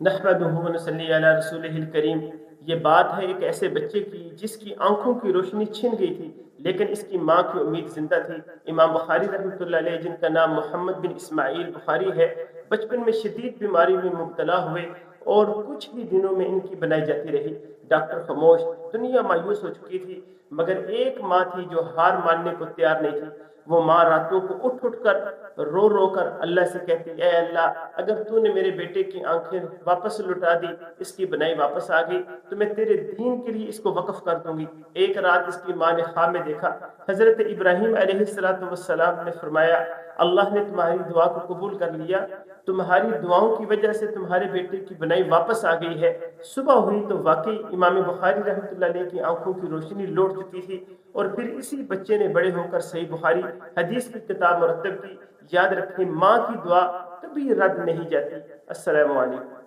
نحمدہ و نصلی علی رسولہ الکریم۔ یہ بات ہے ایک ایسے بچے کی جس کی آنکھوں کی روشنی چھن گئی تھی لیکن اس کی ماں کی امید زندہ تھی۔ امام بخاری رحمۃ اللہ علیہ، جن کا نام محمد بن اسماعیل بخاری ہے، بچپن میں شدید بیماری میں مبتلا ہوئے اور کچھ ہی دنوں میں ان کی بنائی جاتی رہی۔ ڈاکٹر خاموش، دنیا مایوس ہو چکی تھی، مگر ایک ماں تھی جو ہار ماننے کو تیار نہیں تھی۔ وہ ماں راتوں کو اٹھ اٹھ کر رو رو کر اللہ سے کہتی، اے اللہ، اگر تو نے میرے بیٹے کی آنکھیں واپس لوٹا دی، اس کی بنائی واپس آ گئی، تو میں تیرے دین کے لیے اس کو وقف کر دوں گی۔ ایک رات اس کی ماں نے خواب میں دیکھا، حضرت ابراہیم علیہ السلام نے فرمایا، اللہ نے تمہاری دعا کو قبول کر لیا، تمہاری دعاؤں کی وجہ سے تمہارے بیٹے کی بنائی واپس آ گئی ہے۔ صبح ہوئی تو واقعی امام بخاری رحمۃ اللہ علیہ کی آنکھوں کی روشنی لوٹ چکی تھی، اور پھر اسی بچے نے بڑے ہو کر صحیح بخاری حدیث کی کتاب مرتب کی۔ یاد رکھیں، ماں کی دعا کبھی رد نہیں جاتی۔ السلام علیکم۔